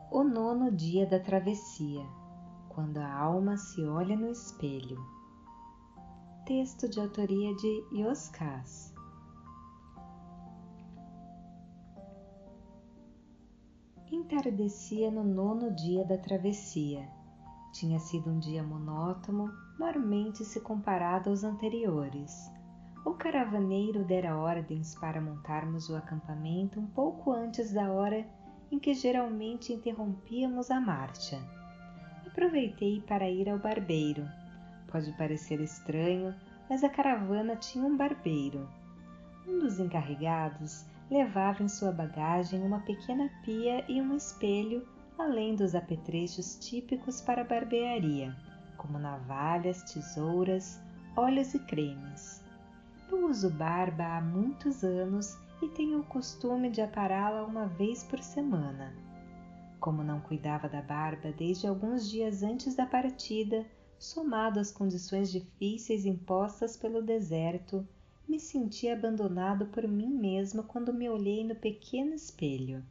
O nono dia da travessia, quando a alma se olha no espelho. Texto de autoria de Yoskás. Entardecia no nono dia da travessia. Tinha sido um dia monótono, mormente se comparado aos anteriores. O caravaneiro dera ordens para montarmos o acampamento um pouco antes da hora em que geralmente interrompíamos a marcha. Aproveitei para ir ao barbeiro. Pode parecer estranho, mas a caravana tinha um barbeiro. Um dos encarregados levava em sua bagagem uma pequena pia e um espelho, além dos apetrechos típicos para a barbearia, como navalhas, tesouras, óleos e cremes. Eu uso barba há muitos anos e tenho o costume de apará-la uma vez por semana. Como não cuidava da barba desde alguns dias antes da partida, somado às condições difíceis impostas pelo deserto, me senti abandonado por mim mesmo quando me olhei no pequeno espelho.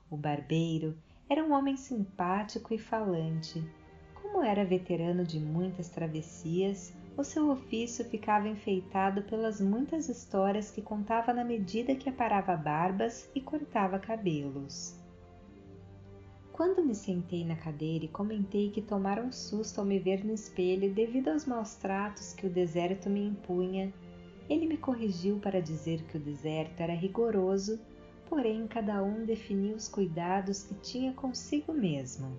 O barbeiro era um homem simpático e falante. Como era veterano de muitas travessias, o seu ofício ficava enfeitado pelas muitas histórias que contava na medida que aparava barbas e cortava cabelos. Quando me sentei na cadeira e comentei que tomara um susto ao me ver no espelho devido aos maus tratos que o deserto me impunha, ele me corrigiu para dizer que o deserto era rigoroso, porém cada um definia os cuidados que tinha consigo mesmo.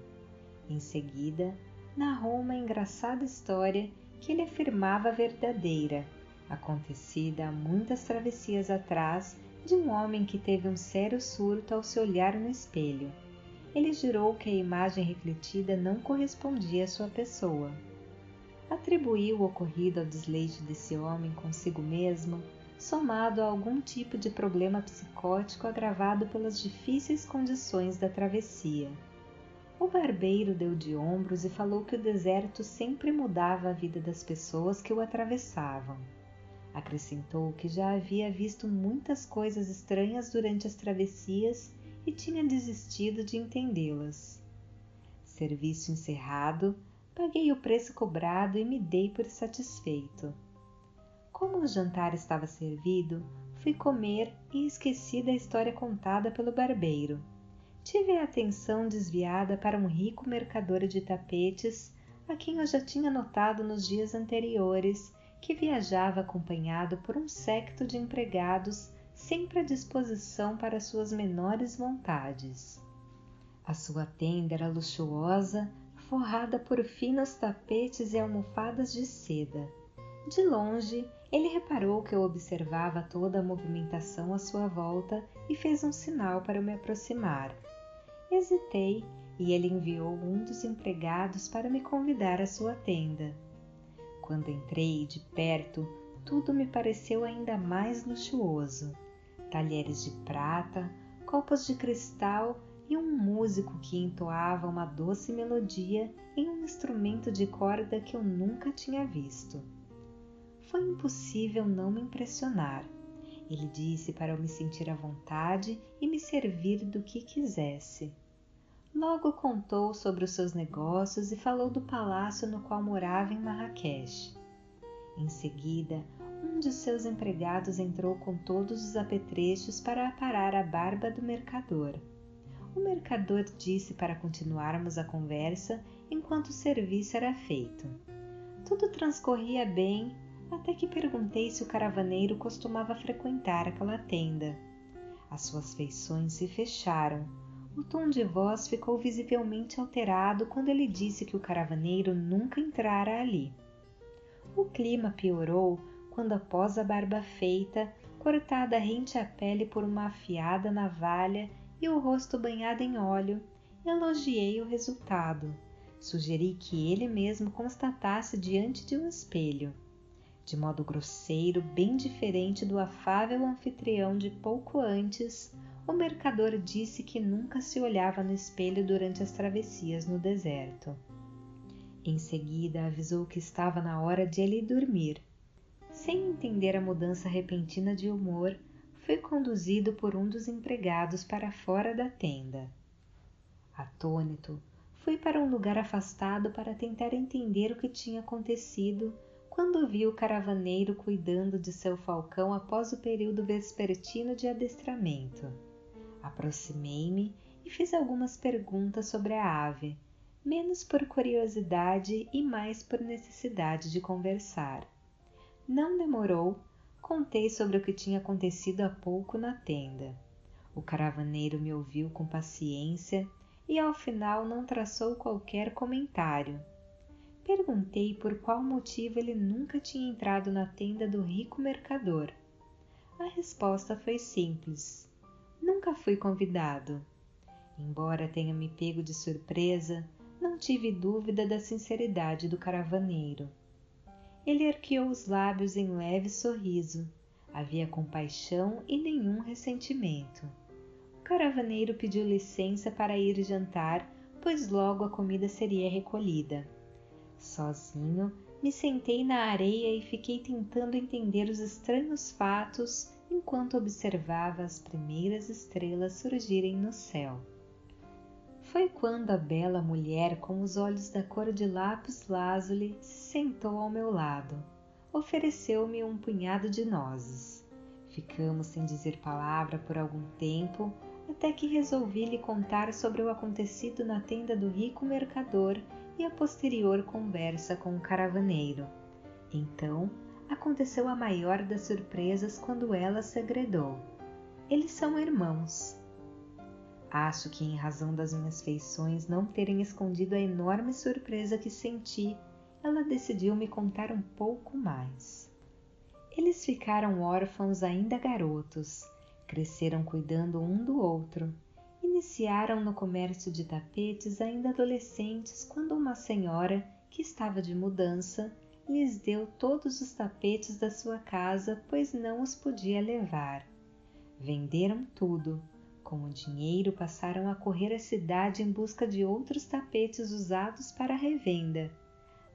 Em seguida, narrou uma engraçada história que ele afirmava verdadeira, acontecida há muitas travessias atrás, de um homem que teve um sério surto ao se olhar no espelho. Ele jurou que a imagem refletida não correspondia à sua pessoa. Atribuiu o ocorrido ao desleixo desse homem consigo mesmo, somado a algum tipo de problema psicótico agravado pelas difíceis condições da travessia. O barbeiro deu de ombros e falou que o deserto sempre mudava a vida das pessoas que o atravessavam. Acrescentou que já havia visto muitas coisas estranhas durante as travessias e tinha desistido de entendê-las. Serviço encerrado, paguei o preço cobrado e me dei por satisfeito. Como o jantar estava servido, fui comer e esqueci da história contada pelo barbeiro. Tive a atenção desviada para um rico mercador de tapetes, a quem eu já tinha notado nos dias anteriores, que viajava acompanhado por um séquito de empregados sempre à disposição para suas menores vontades. A sua tenda era luxuosa, forrada por finos tapetes e almofadas de seda. De longe, ele reparou que eu observava toda a movimentação à sua volta e fez um sinal para eu me aproximar. Hesitei e ele enviou um dos empregados para me convidar à sua tenda. Quando entrei de perto, tudo me pareceu ainda mais luxuoso. Talheres de prata, copos de cristal e um músico que entoava uma doce melodia em um instrumento de corda que eu nunca tinha visto. Foi impossível não me impressionar. Ele disse para eu me sentir à vontade e me servir do que quisesse. Logo contou sobre os seus negócios e falou do palácio no qual morava em Marrakech. Em seguida, um de seus empregados entrou com todos os apetrechos para aparar a barba do mercador. O mercador disse para continuarmos a conversa enquanto o serviço era feito. Tudo transcorria bem, até que perguntei se o caravaneiro costumava frequentar aquela tenda. As suas feições se fecharam. O tom de voz ficou visivelmente alterado quando ele disse que o caravaneiro nunca entrara ali. O clima piorou quando, após a barba feita, cortada rente à pele por uma afiada navalha e o rosto banhado em óleo, elogiei o resultado. Sugeri que ele mesmo constatasse diante de um espelho. De modo grosseiro, bem diferente do afável anfitrião de pouco antes, o mercador disse que nunca se olhava no espelho durante as travessias no deserto. Em seguida, avisou que estava na hora de ele dormir. Sem entender a mudança repentina de humor, fui conduzido por um dos empregados para fora da tenda. Atônito, fui para um lugar afastado para tentar entender o que tinha acontecido quando vi o caravaneiro cuidando de seu falcão após o período vespertino de adestramento. Aproximei-me e fiz algumas perguntas sobre a ave, menos por curiosidade e mais por necessidade de conversar. Não demorou, contei sobre o que tinha acontecido há pouco na tenda. O caravaneiro me ouviu com paciência e ao final não traçou qualquer comentário. Perguntei por qual motivo ele nunca tinha entrado na tenda do rico mercador. A resposta foi simples: nunca fui convidado. Embora tenha me pego de surpresa, não tive dúvida da sinceridade do caravaneiro. Ele arqueou os lábios em leve sorriso. Havia compaixão e nenhum ressentimento. O caravaneiro pediu licença para ir jantar, pois logo a comida seria recolhida. Sozinho, me sentei na areia e fiquei tentando entender os estranhos fatos enquanto observava as primeiras estrelas surgirem no céu. Foi quando a bela mulher com os olhos da cor de lápis lazuli se sentou ao meu lado. Ofereceu-me um punhado de nozes. Ficamos sem dizer palavra por algum tempo, até que resolvi lhe contar sobre o acontecido na tenda do rico mercador e a posterior conversa com o caravaneiro. Então, aconteceu a maior das surpresas quando ela segredou: eles são irmãos. Acho que, em razão das minhas feições não terem escondido a enorme surpresa que senti, ela decidiu me contar um pouco mais. Eles ficaram órfãos ainda garotos, cresceram cuidando um do outro, iniciaram no comércio de tapetes ainda adolescentes quando uma senhora, que estava de mudança, lhes deu todos os tapetes da sua casa, pois não os podia levar. Venderam tudo. Com o dinheiro passaram a correr a cidade em busca de outros tapetes usados para revenda,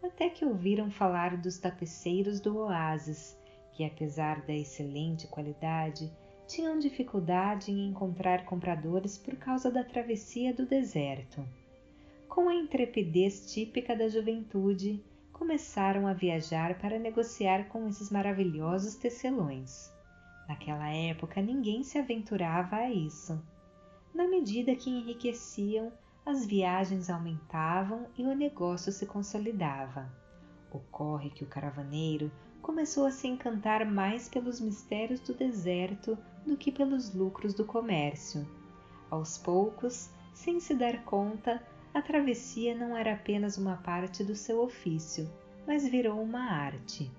até que ouviram falar dos tapeceiros do oásis, que apesar da excelente qualidade, tinham dificuldade em encontrar compradores por causa da travessia do deserto. Com a intrepidez típica da juventude, começaram a viajar para negociar com esses maravilhosos tecelões. Naquela época ninguém se aventurava a isso. Na medida que enriqueciam, as viagens aumentavam e o negócio se consolidava. Ocorre que o caravaneiro começou a se encantar mais pelos mistérios do deserto do que pelos lucros do comércio. Aos poucos, sem se dar conta, a travessia não era apenas uma parte do seu ofício, mas virou uma arte.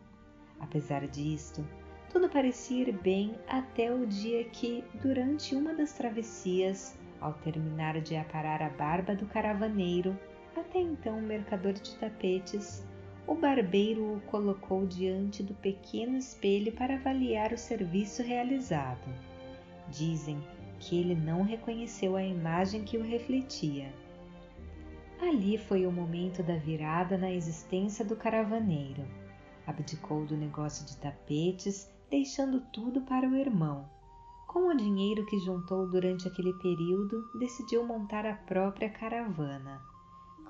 Apesar disto, tudo parecia ir bem até o dia que, durante uma das travessias, ao terminar de aparar a barba do caravaneiro, até então mercador de tapetes, o barbeiro o colocou diante do pequeno espelho para avaliar o serviço realizado. Dizem que ele não reconheceu a imagem que o refletia. Ali foi o momento da virada na existência do caravaneiro. Abdicou do negócio de tapetes, deixando tudo para o irmão. Com o dinheiro que juntou durante aquele período, decidiu montar a própria caravana.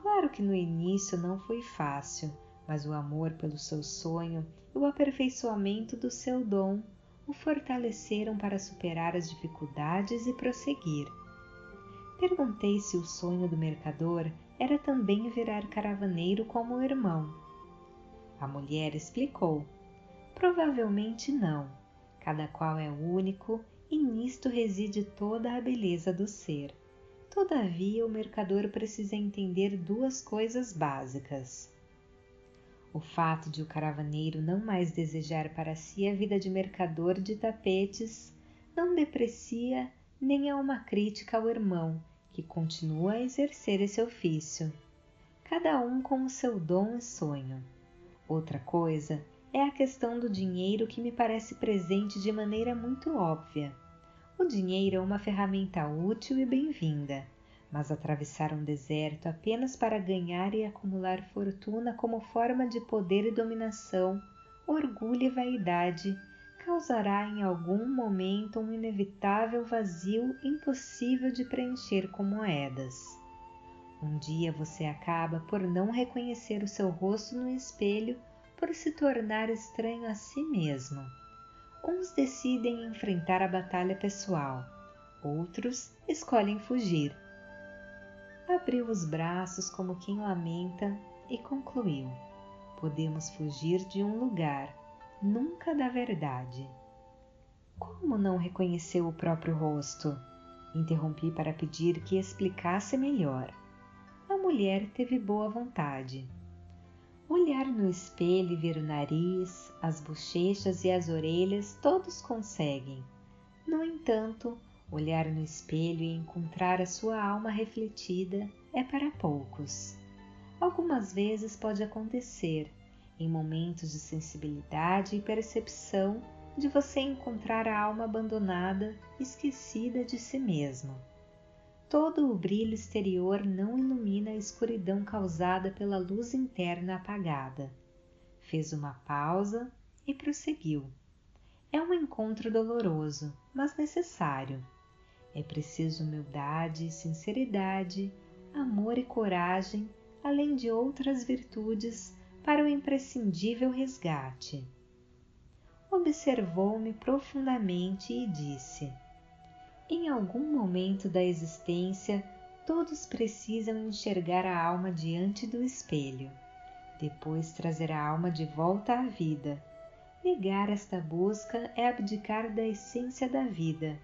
Claro que no início não foi fácil, mas o amor pelo seu sonho e o aperfeiçoamento do seu dom o fortaleceram para superar as dificuldades e prosseguir. Perguntei se o sonho do mercador era também virar caravaneiro como o irmão. A mulher explicou: provavelmente não. Cada qual é único e nisto reside toda a beleza do ser. Todavia, o mercador precisa entender duas coisas básicas. O fato de o caravaneiro não mais desejar para si a vida de mercador de tapetes não deprecia nem é uma crítica ao irmão, que continua a exercer esse ofício. Cada um com o seu dom e sonho. Outra coisa é a questão do dinheiro, que me parece presente de maneira muito óbvia. O dinheiro é uma ferramenta útil e bem-vinda, mas atravessar um deserto apenas para ganhar e acumular fortuna como forma de poder e dominação, orgulho e vaidade, causará em algum momento um inevitável vazio impossível de preencher com moedas. Um dia você acaba por não reconhecer o seu rosto no espelho por se tornar estranho a si mesmo. Uns decidem enfrentar a batalha pessoal, outros escolhem fugir. Abriu os braços como quem lamenta e concluiu: podemos fugir de um lugar, nunca da verdade. Como não reconheceu o próprio rosto? Interrompi para pedir que explicasse melhor. A mulher teve boa vontade. Olhar no espelho e ver o nariz, as bochechas e as orelhas todos conseguem. No entanto, olhar no espelho e encontrar a sua alma refletida é para poucos. Algumas vezes pode acontecer, em momentos de sensibilidade e percepção, de você encontrar a alma abandonada, esquecida de si mesmo. Todo o brilho exterior não ilumina a escuridão causada pela luz interna apagada. Fez uma pausa e prosseguiu. É um encontro doloroso, mas necessário. É preciso humildade, sinceridade, amor e coragem, além de outras virtudes, para o imprescindível resgate. Observou-me profundamente e disse: em algum momento da existência, todos precisam enxergar a alma diante do espelho, depois trazer a alma de volta à vida. Negar esta busca é abdicar da essência da vida.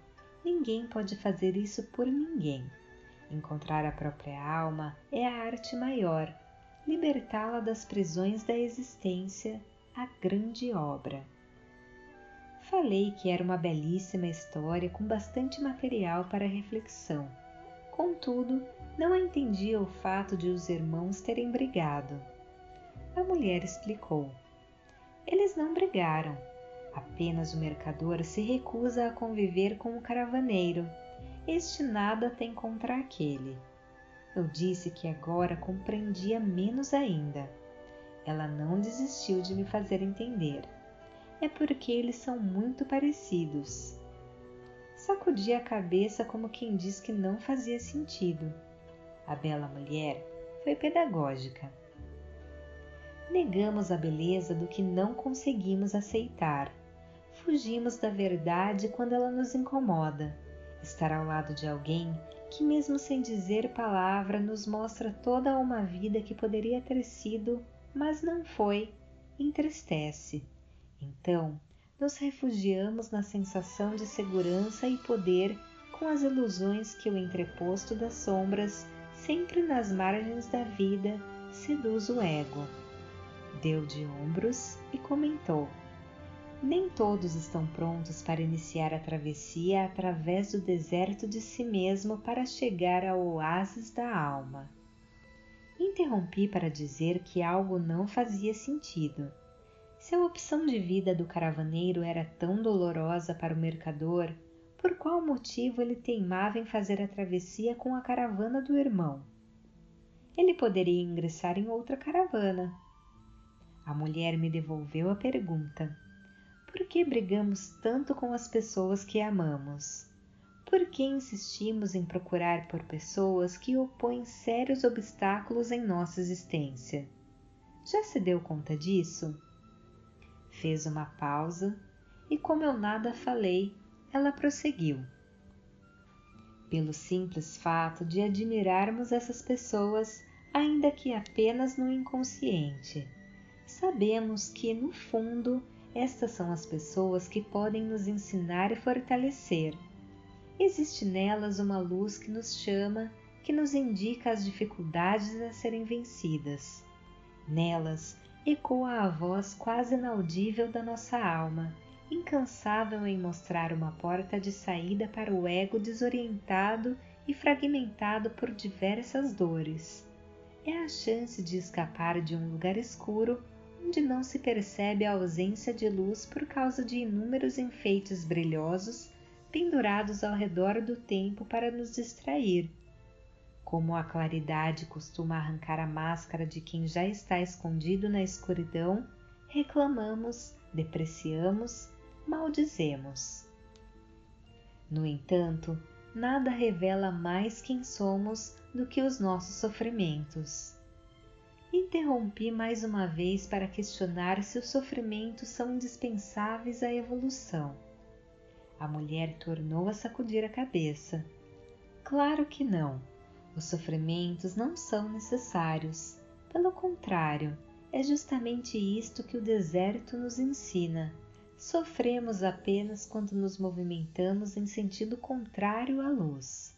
Ninguém pode fazer isso por ninguém. Encontrar a própria alma é a arte maior, libertá-la das prisões da existência, a grande obra. Falei que era uma belíssima história com bastante material para reflexão. Contudo, não entendia o fato de os irmãos terem brigado. A mulher explicou: eles não brigaram, apenas o mercador se recusa a conviver com o caravaneiro. Este nada tem contra aquele. Eu disse que agora compreendia menos ainda. Ela não desistiu de me fazer entender. É porque eles são muito parecidos. Sacudi a cabeça como quem diz que não fazia sentido. A bela mulher foi pedagógica. Negamos a beleza do que não conseguimos aceitar. Fugimos da verdade quando ela nos incomoda. Estar ao lado de alguém que, mesmo sem dizer palavra, nos mostra toda uma vida que poderia ter sido, mas não foi, entristece. Então, nos refugiamos na sensação de segurança e poder com as ilusões que o entreposto das sombras, sempre nas margens da vida, seduz o ego. Deu de ombros e comentou: nem todos estão prontos para iniciar a travessia através do deserto de si mesmo para chegar ao oásis da alma. Interrompi para dizer que algo não fazia sentido. Se a opção de vida do caravaneiro era tão dolorosa para o mercador, por qual motivo ele teimava em fazer a travessia com a caravana do irmão? Ele poderia ingressar em outra caravana. A mulher me devolveu a pergunta: por que brigamos tanto com as pessoas que amamos? Por que insistimos em procurar por pessoas que opõem sérios obstáculos em nossa existência? Já se deu conta disso? Fez uma pausa e, como eu nada falei, ela prosseguiu. Pelo simples fato de admirarmos essas pessoas, ainda que apenas no inconsciente, sabemos que, no fundo, estas são as pessoas que podem nos ensinar e fortalecer. Existe nelas uma luz que nos chama, que nos indica as dificuldades a serem vencidas. Nelas ecoa a voz quase inaudível da nossa alma, incansável em mostrar uma porta de saída para o ego desorientado e fragmentado por diversas dores. É a chance de escapar de um lugar escuro onde não se percebe a ausência de luz por causa de inúmeros enfeites brilhosos pendurados ao redor do tempo para nos distrair. Como a claridade costuma arrancar a máscara de quem já está escondido na escuridão, reclamamos, depreciamos, maldizemos. No entanto, nada revela mais quem somos do que os nossos sofrimentos. Interrompi mais uma vez para questionar se os sofrimentos são indispensáveis à evolução. A mulher tornou a sacudir a cabeça. Claro que não. Os sofrimentos não são necessários. Pelo contrário, é justamente isto que o deserto nos ensina. Sofremos apenas quando nos movimentamos em sentido contrário à luz.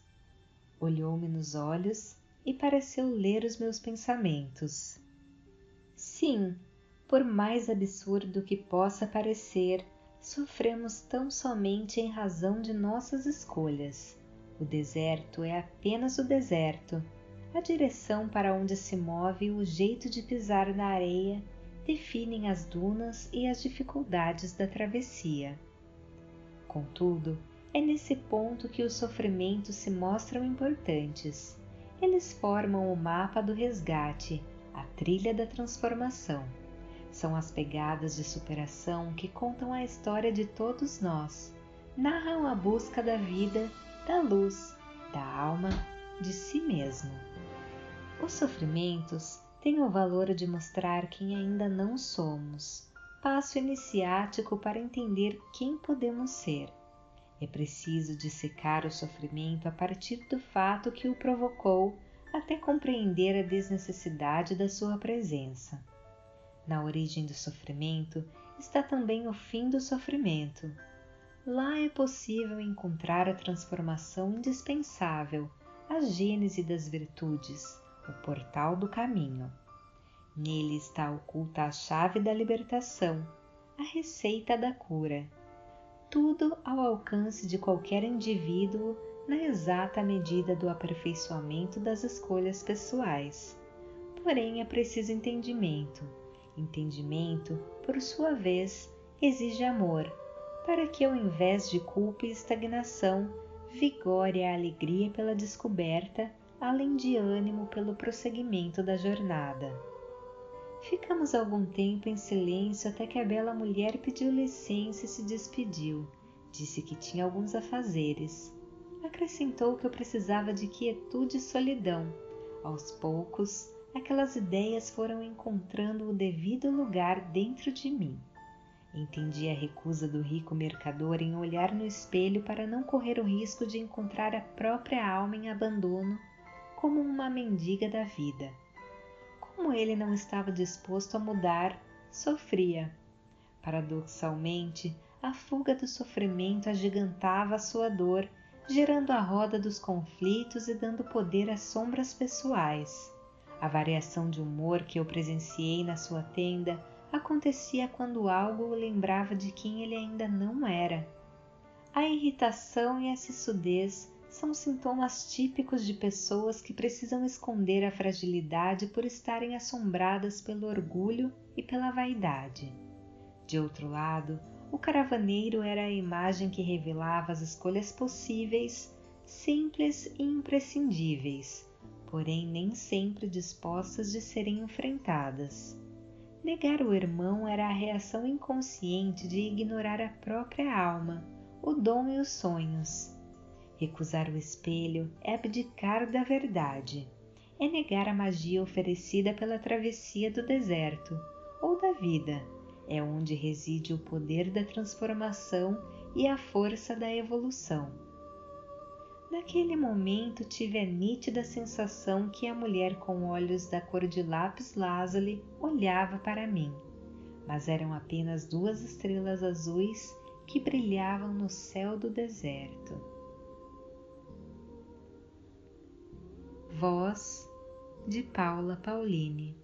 Olhou-me nos olhos e pareceu ler os meus pensamentos. Sim, por mais absurdo que possa parecer, sofremos tão somente em razão de nossas escolhas. O deserto é apenas o deserto. A direção para onde se move e o jeito de pisar na areia definem as dunas e as dificuldades da travessia. Contudo, é nesse ponto que os sofrimentos se mostram importantes. Eles formam o mapa do resgate, a trilha da transformação. São as pegadas de superação que contam a história de todos nós, narram a busca da vida, da luz, da alma, de si mesmo. Os sofrimentos têm o valor de mostrar quem ainda não somos, passo iniciático para entender quem podemos ser. É preciso dissecar o sofrimento a partir do fato que o provocou até compreender a desnecessidade da sua presença. Na origem do sofrimento está também o fim do sofrimento. Lá é possível encontrar a transformação indispensável, a gênese das virtudes, o portal do caminho. Nele está oculta a chave da libertação, a receita da cura. Tudo ao alcance de qualquer indivíduo na exata medida do aperfeiçoamento das escolhas pessoais. Porém, é preciso entendimento. Entendimento, por sua vez, exige amor, para que ao invés de culpa e estagnação, vigore a alegria pela descoberta, além de ânimo pelo prosseguimento da jornada. Ficamos algum tempo em silêncio até que a bela mulher pediu licença e se despediu. Disse que tinha alguns afazeres. Acrescentou que eu precisava de quietude e solidão. Aos poucos, aquelas ideias foram encontrando o devido lugar dentro de mim. Entendi a recusa do rico mercador em olhar no espelho para não correr o risco de encontrar a própria alma em abandono, como uma mendiga da vida. Como ele não estava disposto a mudar, sofria. Paradoxalmente, a fuga do sofrimento agigantava a sua dor, gerando a roda dos conflitos e dando poder às sombras pessoais. A variação de humor que eu presenciei na sua tenda acontecia quando algo o lembrava de quem ele ainda não era. A irritação e a sisudez são sintomas típicos de pessoas que precisam esconder a fragilidade por estarem assombradas pelo orgulho e pela vaidade. De outro lado, o caravaneiro era a imagem que revelava as escolhas possíveis, simples e imprescindíveis, porém nem sempre dispostas de serem enfrentadas. Negar o irmão era a reação inconsciente de ignorar a própria alma, o dom e os sonhos. Recusar o espelho é abdicar da verdade, é negar a magia oferecida pela travessia do deserto ou da vida, é onde reside o poder da transformação e a força da evolução. Naquele momento tive a nítida sensação que a mulher com olhos da cor de lápis lazuli olhava para mim, mas eram apenas 2 estrelas azuis que brilhavam no céu do deserto. Voz de Paula Pauline.